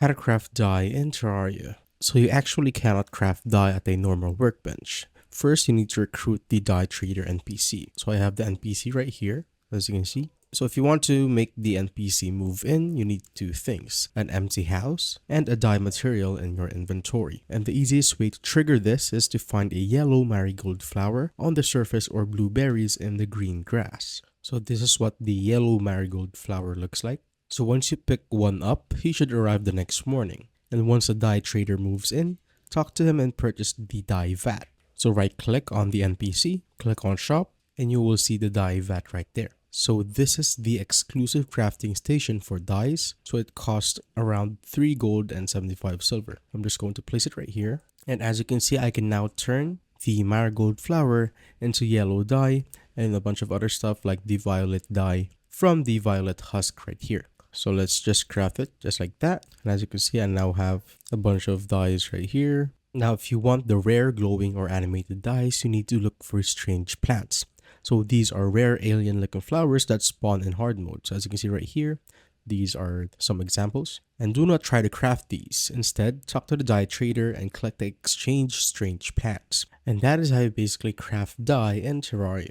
How to craft dye in Terraria. So you actually cannot craft dye at a normal workbench. First, you need to recruit the dye trader NPC. So I have the NPC right here, as you can see. So if you want to make the NPC move in, you need two things: an empty house and a dye material in your inventory. And the easiest way to trigger this is to find a yellow marigold flower on the surface or blueberries in the green grass. So this is what the yellow marigold flower looks like. So once you pick one up, he should arrive the next morning. And once the dye trader moves in, talk to him and purchase the dye vat. So right click on the NPC, click on shop, and you will see the dye vat right there. So this is the exclusive crafting station for dyes. So it costs around 3 gold and 75 silver. I'm just going to place it right here. And as you can see, I can now turn the marigold flower into yellow dye and a bunch of other stuff like the violet dye from the violet husk right here. So let's just craft it just like that. And as you can see, I now have a bunch of dyes right here. Now, if you want the rare glowing or animated dyes, you need to look for strange plants. So these are rare alien looking flowers that spawn in hard mode. So as you can see right here, these are some examples. And do not try to craft these. Instead, talk to the dye trader and collect the exchange strange plants. And that is how you basically craft dye in Terraria.